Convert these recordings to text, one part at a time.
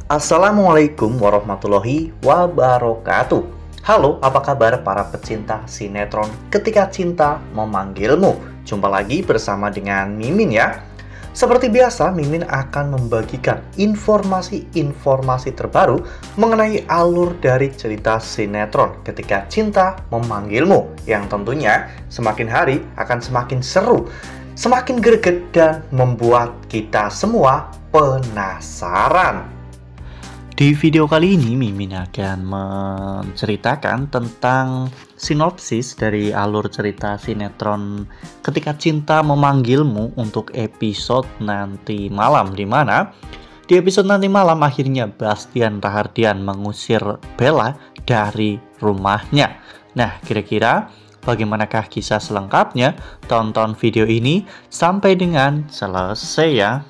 Assalamualaikum warahmatullahi wabarakatuh. Halo, apa kabar para pecinta sinetron Ketika Cinta Memanggilmu? Jumpa lagi bersama dengan Mimin ya. Seperti biasa, Mimin akan membagikan informasi-informasi terbaru mengenai alur dari cerita sinetron Ketika Cinta Memanggilmu, yang tentunya semakin hari akan semakin seru, semakin greget, dan membuat kita semua penasaran. Di video kali ini, Mimin akan menceritakan tentang sinopsis dari alur cerita sinetron Ketika Cinta Memanggilmu untuk episode nanti malam, di mana di episode nanti malam akhirnya Bastian Rahardian mengusir Bella dari rumahnya. Nah, kira-kira bagaimanakah kisah selengkapnya? Tonton video ini sampai dengan selesai ya.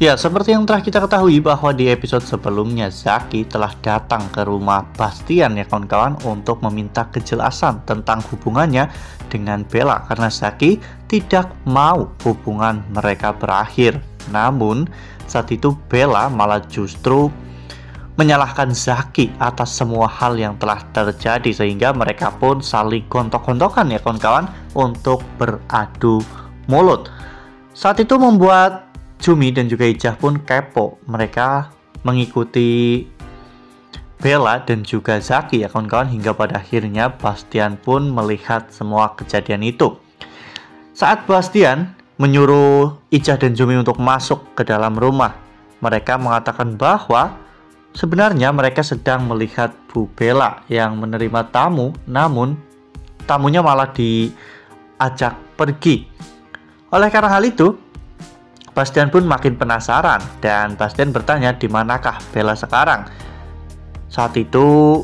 Ya, seperti yang telah kita ketahui bahwa di episode sebelumnya Zaki telah datang ke rumah Bastian ya kawan-kawan untuk meminta kejelasan tentang hubungannya dengan Bella karena Zaki tidak mau hubungan mereka berakhir. Namun saat itu Bella malah justru menyalahkan Zaki atas semua hal yang telah terjadi sehingga mereka pun saling gontok-gontokan ya kawan-kawan untuk beradu mulut. Saat itu membuat Jumi dan juga Ijah pun kepo. Mereka mengikuti Bella dan juga Zaki ya kawan-kawan, hingga pada akhirnya Bastian pun melihat semua kejadian itu. Saat Bastian menyuruh Ijah dan Jumi untuk masuk ke dalam rumah, mereka mengatakan bahwa sebenarnya mereka sedang melihat Bu Bella yang menerima tamu, namun tamunya malah diajak pergi. Oleh karena hal itu, Bastian pun makin penasaran dan Bastian bertanya di manakah Bella sekarang. Saat itu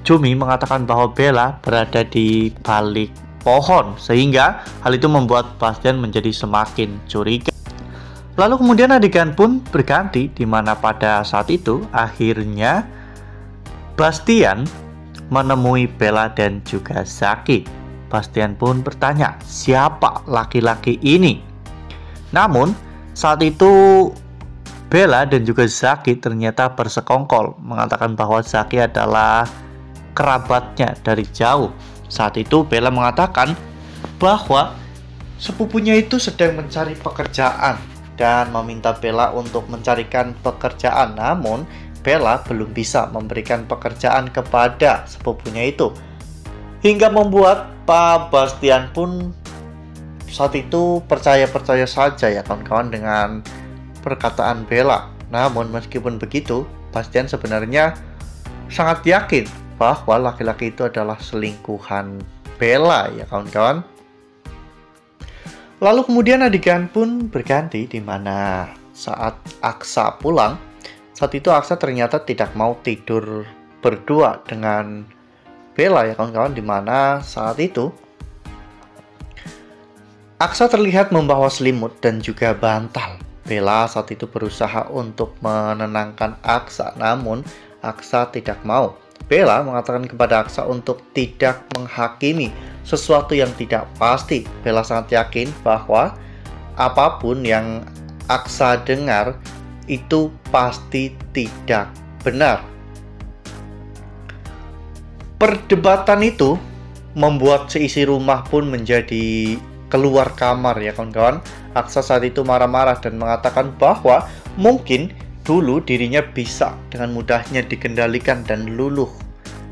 Jumi mengatakan bahwa Bella berada di balik pohon sehingga hal itu membuat Bastian menjadi semakin curiga. Lalu kemudian adegan pun berganti di mana pada saat itu akhirnya Bastian menemui Bella dan juga Zaki. Bastian pun bertanya, siapa laki-laki ini? Namun saat itu Bella dan juga Zaki ternyata bersekongkol mengatakan bahwa Zaki adalah kerabatnya dari jauh. Saat itu Bella mengatakan bahwa sepupunya itu sedang mencari pekerjaan dan meminta Bella untuk mencarikan pekerjaan. Namun Bella belum bisa memberikan pekerjaan kepada sepupunya itu, hingga membuat Pak Bastian pun saat itu percaya-percaya saja ya kawan-kawan dengan perkataan Bella. Namun meskipun begitu, Bastian sebenarnya sangat yakin bahwa laki-laki itu adalah selingkuhan Bella ya kawan-kawan. Lalu kemudian adegan pun berganti di mana saat Aksa pulang, saat itu Aksa ternyata tidak mau tidur berdua dengan Bella ya kawan-kawan, di mana saat itu Aksa terlihat membawa selimut dan juga bantal. Bella saat itu berusaha untuk menenangkan Aksa, namun Aksa tidak mau. Bella mengatakan kepada Aksa untuk tidak menghakimi sesuatu yang tidak pasti. Bella sangat yakin bahwa apapun yang Aksa dengar itu pasti tidak benar. Perdebatan itu membuat seisi rumah pun menjadi keluar kamar ya kawan-kawan. Aksa saat itu marah-marah dan mengatakan bahwa mungkin dulu dirinya bisa dengan mudahnya dikendalikan dan luluh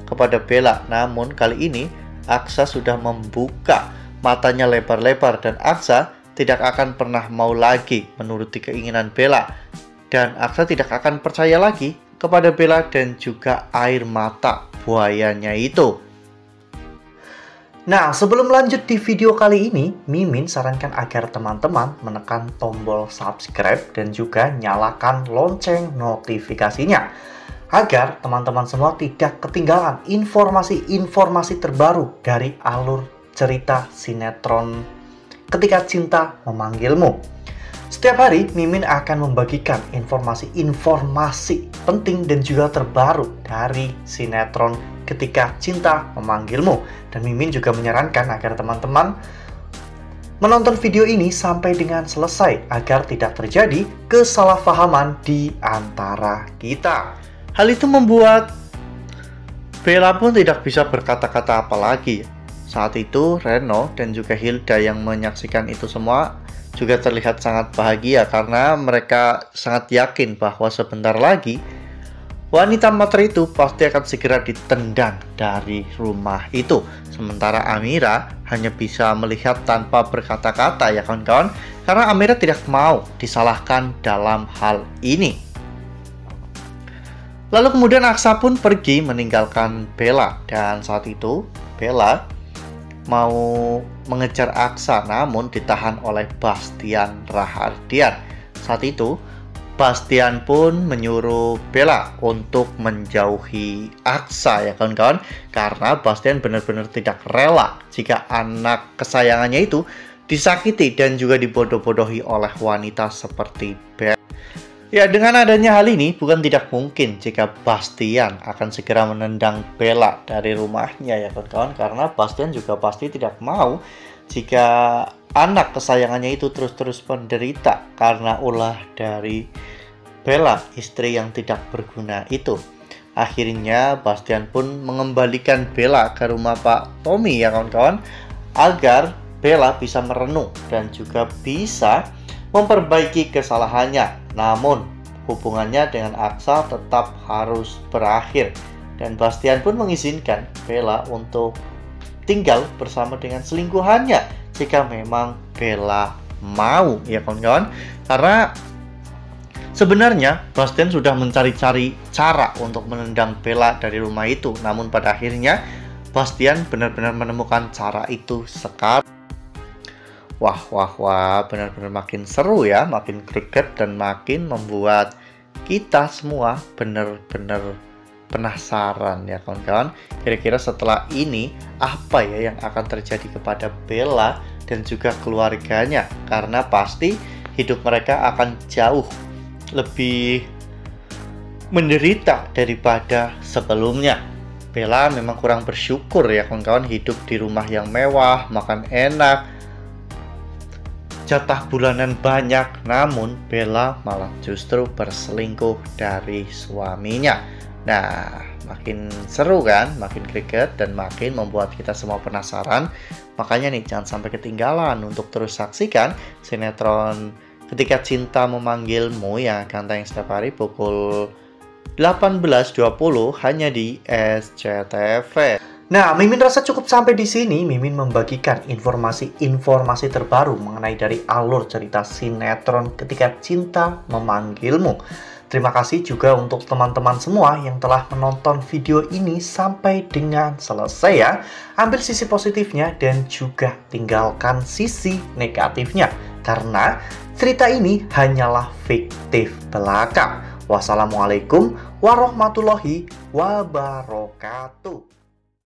kepada Bella. Namun kali ini Aksa sudah membuka matanya lebar-lebar dan Aksa tidak akan pernah mau lagi menuruti keinginan Bella. Dan Aksa tidak akan percaya lagi kepada Bella dan juga air mata buayanya itu. Nah, sebelum lanjut di video kali ini, Mimin sarankan agar teman-teman menekan tombol subscribe dan juga nyalakan lonceng notifikasinya, agar teman-teman semua tidak ketinggalan informasi-informasi terbaru dari alur cerita sinetron Ketika Cinta Memanggilmu. Setiap hari, Mimin akan membagikan informasi-informasi penting dan juga terbaru dari sinetron Ketika Cinta Memanggilmu. Dan Mimin juga menyarankan agar teman-teman menonton video ini sampai dengan selesai agar tidak terjadi kesalahpahaman di antara kita. Hal itu membuat Bella pun tidak bisa berkata-kata apa lagi. Saat itu Reno dan juga Hilda yang menyaksikan itu semua juga terlihat sangat bahagia karena mereka sangat yakin bahwa sebentar lagi wanita motor itu pasti akan segera ditendang dari rumah itu. Sementara Amira hanya bisa melihat tanpa berkata-kata ya kawan-kawan, karena Amira tidak mau disalahkan dalam hal ini. Lalu kemudian Aksa pun pergi meninggalkan Bella, dan saat itu Bella mau mengejar Aksa namun ditahan oleh Bastian Rahardian. Saat itu Bastian pun menyuruh Bella untuk menjauhi Aksa ya kawan-kawan, karena Bastian benar-benar tidak rela jika anak kesayangannya itu disakiti dan juga dibodoh-bodohi oleh wanita seperti Bella. Ya, dengan adanya hal ini bukan tidak mungkin jika Bastian akan segera menendang Bella dari rumahnya ya kawan-kawan, karena Bastian juga pasti tidak mau jika anak kesayangannya itu terus-terus menderita karena ulah dari Bella, istri yang tidak berguna itu. Akhirnya Bastian pun mengembalikan Bella ke rumah Pak Tommy ya kawan-kawan, agar Bella bisa merenung dan juga bisa memperbaiki kesalahannya. Namun hubungannya dengan Aksa tetap harus berakhir, dan Bastian pun mengizinkan Bella untuk tinggal bersama dengan selingkuhannya jika memang Bella mau ya kawan-kawan. Karena sebenarnya Bastian sudah mencari-cari cara untuk menendang Bella dari rumah itu, namun pada akhirnya Bastian benar-benar menemukan cara itu sekarang. Wah, benar-benar makin seru ya, makin greget dan makin membuat kita semua benar-benar penasaran ya kawan-kawan. Kira-kira setelah ini apa ya yang akan terjadi kepada Bella dan juga keluarganya, karena pasti hidup mereka akan jauh lebih menderita daripada sebelumnya. Bella memang kurang bersyukur ya kawan-kawan, hidup di rumah yang mewah, makan enak, jatah bulanan banyak, namun Bella malah justru berselingkuh dari suaminya. Nah, makin seru kan, makin greget dan makin membuat kita semua penasaran. Makanya nih, jangan sampai ketinggalan untuk terus saksikan sinetron Ketika Cinta Memanggilmu yang akan tayang setiap hari pukul 18.20 hanya di SCTV. Nah, Mimin rasa cukup sampai di sini. Mimin membagikan informasi-informasi terbaru mengenai dari alur cerita sinetron Ketika Cinta Memanggilmu. Terima kasih juga untuk teman-teman semua yang telah menonton video ini sampai dengan selesai ya. Ambil sisi positifnya dan juga tinggalkan sisi negatifnya, karena cerita ini hanyalah fiktif belaka. Wassalamualaikum warahmatullahi wabarakatuh.